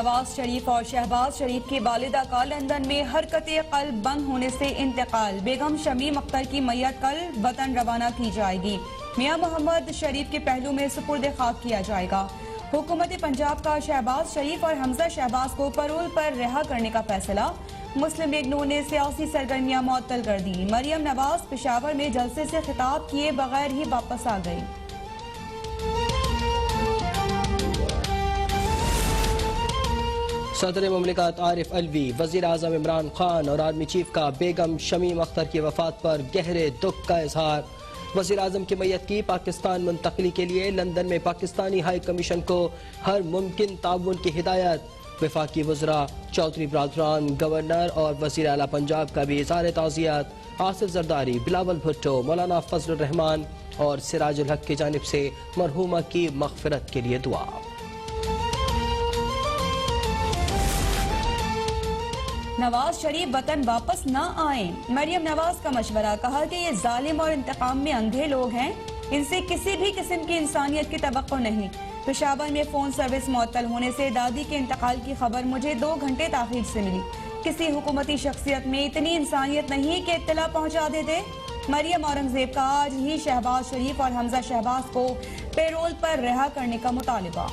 नवाज शरीफ और शहबाज शरीफ की वालिदा का लंदन में हरकत कल्ब बंद होने से इंतकाल। बेगम शमीम अख्तर की मैयत कल वतन रवाना की जाएगी। मियां मोहम्मद शरीफ के पहलू में सुपुर्द खाक किया जाएगा। हुकूमत पंजाब का शहबाज शरीफ और हमजा शहबाज को पैरोल पर रिहा करने का फैसला। मुस्लिम लीग नून ने सियासी सरगर्मियां मुअत्तल कर दी। मरियम नवाज पेशावर में जलसे से खिताब किए बगैर ही वापस आ गई। सदर मुमलिकत आरिफ अलवी, वजीर आजम इमरान खान और आर्मी चीफ का बेगम शमीम अख्तर की वफात पर गहरे दुख का इजहार। वजीर आजम की मैयत की पाकिस्तान मुंतकली के लिए लंदन में पाकिस्तानी हाई कमीशन को हर मुमकिन ताउन की हिदायत। वफाकी वज़रा, चौधरी बरादरान, गवर्नर और वजीर आला पंजाब का भी इज़हार ताज़ियत। आसिफ जरदारी, बिलावल भुट्टो, मौलाना फजलुर रहमान और सिराजुल हक की जानिब से मरहूमा की मग़फ़िरत के लिए दुआ। नवाज शरीफ वतन वापस न आए। मरियम नवाज का मशवरा, कहा कि ये जालिम और इंतकाम में अंधे लोग हैं, इनसे किसी भी किस्म की इंसानियत की तवक्को नहीं। पेशावर में फोन सर्विस मुअत्तल होने से दादी के इंतकाल की खबर मुझे 2 घंटे ताखीर से मिली। किसी हुकूमती शख्सियत में इतनी इंसानियत नहीं कि इत्तला पहुंचा देते। मरियम औरंगजेब का आज ही शहबाज शरीफ और हमजा शहबाज को पेरोल पर रिहा करने का मुतालिबा।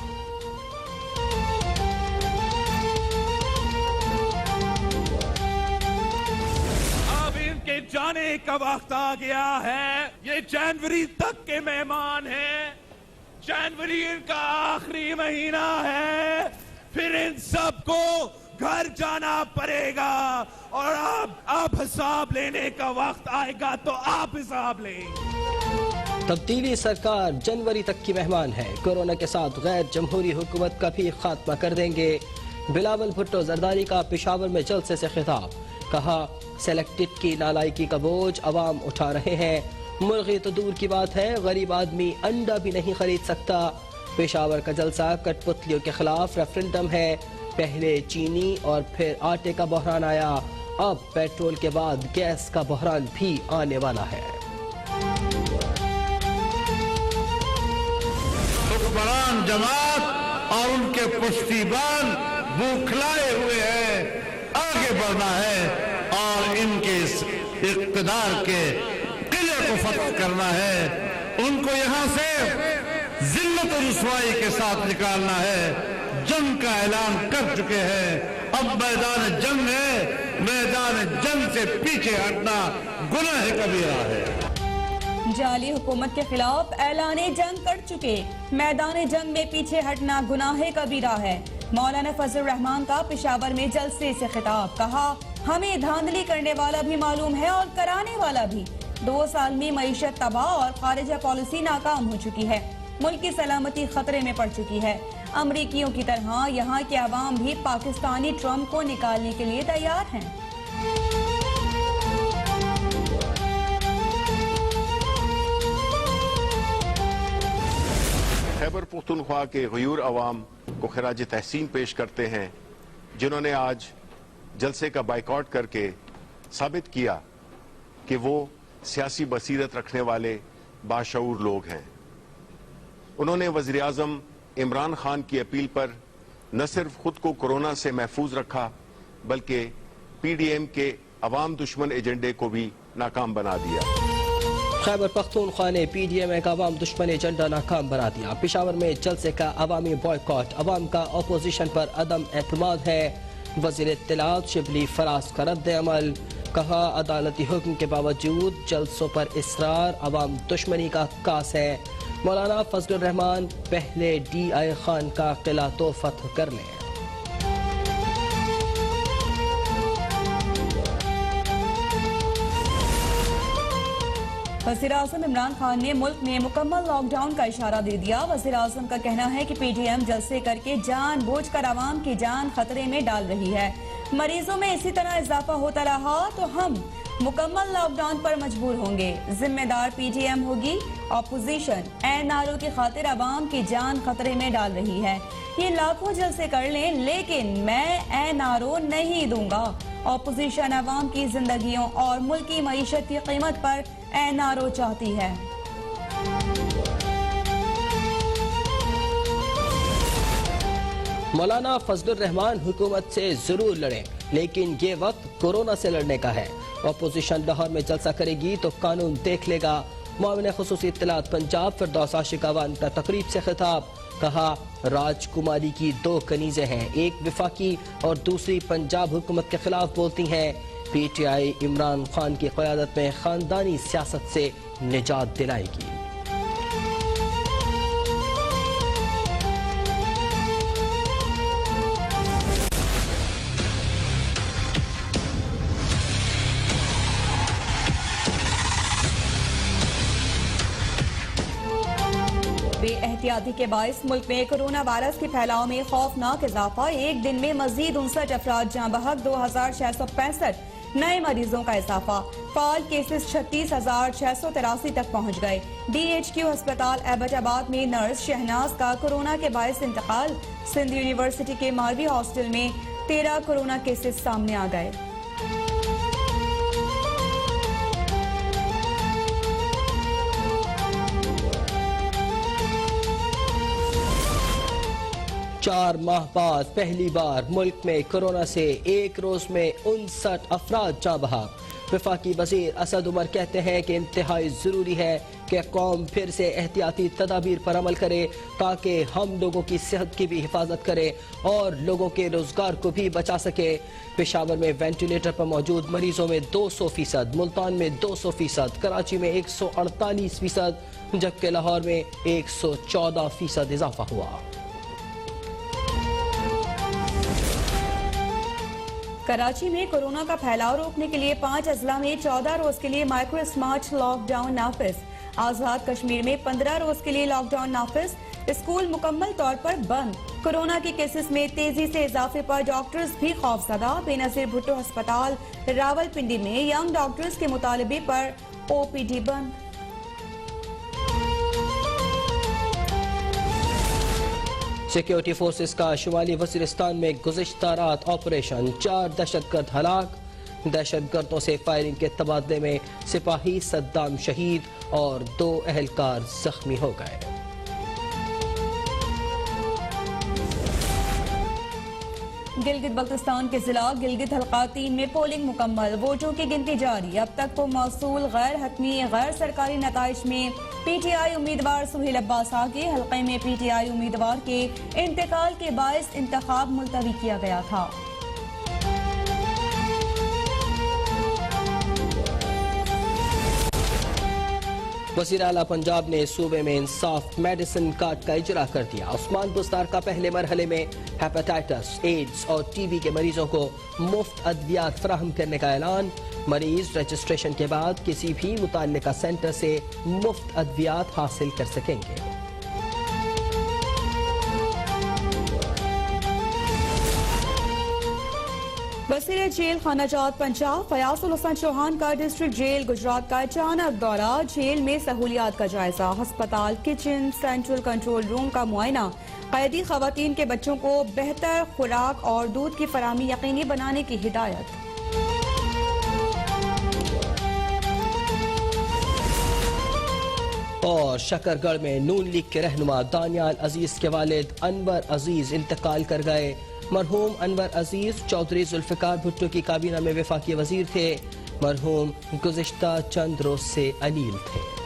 जाने का वक्त आ गया है। ये जनवरी तक के मेहमान हैं। जनवरी इनका आखिरी महीना है, फिर इन सबको घर जाना पड़ेगा और अब हिसाब लेने का वक्त आएगा तो आप हिसाब लें। तब्दीली सरकार जनवरी तक की मेहमान है। कोरोना के साथ गैर जमहूरी हुकूमत का भी खात्मा कर देंगे। बिलावल भुट्टो जरदारी का पेशावर में जलसे से खिताब, कहा सेलेक्टेड की नालायकी का बोझ अवाम उठा रहे हैं। मुर्गी तो दूर की बात है, गरीब आदमी अंडा भी नहीं खरीद सकता। पेशावर का जलसा कठपुतलियों के खिलाफ रेफरेंडम है। पहले चीनी और फिर आटे का बहरान आया, अब पेट्रोल के बाद गैस का बहरान भी आने वाला है। हुक्मरान जमात और उनके पुश्तीबान बौखलाए हुए हैं। आगे बढ़ना है और इनके इक़्तिदार के किले को फतह करना है। उनको यहाँ से जिल्लत और रुसवाई के साथ निकालना है। जंग का ऐलान कर चुके हैं। अब मैदान जंग है। मैदान जंग से पीछे हटना गुनाह कबीरा है। जाली हुकूमत के खिलाफ ऐलाने जंग कर चुके, मैदान जंग में पीछे हटना गुनाह कबीरा है। मौलाना फजलुर रहमान का पेशावर में जलसे से खिताब, कहा हमें धांधली करने वाला भी मालूम है और कराने वाला भी। 2 साल में मईशत तबाह और खारिजा पॉलिसी नाकाम हो चुकी है। मुल्क की सलामती खतरे में पड़ चुकी है। अमरीकियों की तरह यहाँ के अवाम भी पाकिस्तानी ट्रम्प को निकालने के लिए तैयार हैं। खैबर पुख्तूनख्वा के गयूर अवाम को खिराज तहसीन पेश करते हैं, जिन्होंने आज जलसे का बाइकआउट करके साबित किया कि वो सियासी बसीरत रखने वाले बाशऊर लोग हैं। उन्होंने वज़ीर आज़म इमरान खान की अपील पर न सिर्फ खुद को कोरोना से महफूज रखा, बल्कि PDM के अवाम दुश्मन एजेंडे को भी नाकाम बना दिया। खैबर पख्तूनख्वा ने PDM का अवाम दुश्मन एजेंडा नाकाम बना दिया। पेशावर में जलसे का अवामी बॉयकॉट, अवाम का अपोजिशन पर अदम एतमाद है। वज़ीर इत्तलात शिबली फराज का रद्द अमल, कहा अदालती हुक्म के बावजूद जलसों पर इसरार अवाम दुश्मनी का कास है। मौलाना फजलुर रहमान, पहले DI खान का किला तो फतह कर लें। वज़ीर आज़म इमरान खान ने मुल्क में मुकम्मल लॉकडाउन का इशारा दे दिया। वज़ीर आज़म का कहना है कि PDM जलसे करके जानबूझकर आवाम की जान खतरे में डाल रही है। मरीजों में इसी तरह इजाफा होता रहा तो हम मुकम्मल लॉकडाउन पर मजबूर होंगे। जिम्मेदार PDM होगी। ऑपोजिशन NRO की खातिर आवाम की जान खतरे में डाल रही है। ये लाखों जलसे कर लें, लेकिन मैं NRO नहीं दूंगा। ऑपोजिशन आवाम की जिंदगियों और मुल्क की मईशत की कीमत पर NRO चाहती है। मौलाना फजलुर रहमान हुकूमत से जरूर लड़ें, लेकिन ये वक्त कोरोना से लड़ने का है। अपोजिशन लाहौर में जलसा करेगी तो कानून देख लेगा। मुआविन खुसूसी इत्तलात पंजाब फिरदौस आशिक अवान का तकरीब से खिताब, कहा राजकुमारी की 2 कनीजें हैं, एक विफाकी और दूसरी पंजाब हुकूमत के खिलाफ बोलती हैं। पीटीआई इमरान खान की क़यादत में खानदानी सियासत से निजात दिलाएगी। बेएहतियाती के बायस मुल्क में कोरोना वायरस के फैलाव में खौफनाक इजाफा। एक दिन में मजीद 59 अफराद जाँ बहक, 2665 नए मरीजों का इजाफा। फाल केसेस 36,683 तक पहुँच गए। DHQ अस्पताल एबटाबाद में नर्स शहनाज का कोरोना के बायस इंतकाल। सिंध यूनिवर्सिटी के मालवी हॉस्टल में 13 कोरोना केसेस सामने आ गए। चार माह बाद पहली बार मुल्क में कोरोना से एक रोज में 59 अफराद जाँ बहक। वफाकी वजीर असद उमर कहते हैं कि इंतहाई जरूरी है कि कौम फिर से एहतियाती तदाबीर पर अमल करे ताकि हम लोगों की सेहत की भी हिफाजत करे और लोगों के रोजगार को भी बचा सके। पेशावर में वेंटिलेटर पर मौजूद मरीजों में 200%, मुल्तान में 200%, कराची में 148%, जबकि लाहौर में 114% इजाफा हुआ। कराची में कोरोना का फैलाव रोकने के लिए 5 अजला में 14 रोज के लिए माइक्रो स्मार्ट लॉकडाउन नाफिज। आजाद कश्मीर में 15 रोज के लिए लॉकडाउन नाफिज। स्कूल मुकम्मल तौर पर बंद। कोरोना के केसेस में तेजी से इजाफे पर डॉक्टर्स भी खौफजदा। बेनजीर भुट्टो अस्पताल रावलपिंडी में यंग डॉक्टर्स के मुतालबे पर OPD बंद। सिक्योरिटी फोर्सेस का शुमाली वजीरिस्तान में गुज़िश्ता रात ऑपरेशन, 4 दहशतगर्द हलाक। दहशतगर्दों से फायरिंग के तबादले में सिपाही सद्दाम शहीद और 2 अहलकार जख्मी हो गए। गिलगित बल्तिस्तान के जिला गिलगित हल्का 3 में पोलिंग मुकम्मल। वोटों की गिनती जारी। अब तक को मौसूल गैर हतमी गैर सरकारी नताइज में PTI उम्मीदवार सुहेल अब्बास आगे। हल्के में PTI उम्मीदवार के इंतकाल के बायस इंतखाब मुलतवी किया गया था। वज़ीर आला पंजाब ने सूबे में इंसाफ मेडिसिन कार्ड का इजरा कर दिया। उस्मान बुस्तार का पहले मरहले में हेपेटाइटिस, एड्स और TB के मरीजों को मुफ्त अद्वियात फराहम करने का ऐलान। मरीज रजिस्ट्रेशन के बाद किसी भी मुतल्लिका सेंटर से मुफ्त अद्वियात हासिल कर सकेंगे। वज़ीर जेल खानाजात पंजाब फयाजुल हसन चौहान का डिस्ट्रिक्ट जेल गुजरात का अचानक दौरा। जेल में सहूलियात का जायजा। अस्पताल, किचन, सेंट्रल कंट्रोल रूम का मुआयना। कैदी खवातीन के बच्चों को बेहतर खुराक और दूध की फराहमी यकीनी बनाने की हिदायत। और शकरगढ़ में नून लीग के रहनुमा दानियाल अजीज के वालिद अनवर अजीज इंतकाल कर गए। मरहूम अनवर अजीज चौधरी जुल्फिकार भुट्टो की काबीना में वफाकी वजीर थे। मरहूम गुज़िश्ता चंद रोज से अनील थे।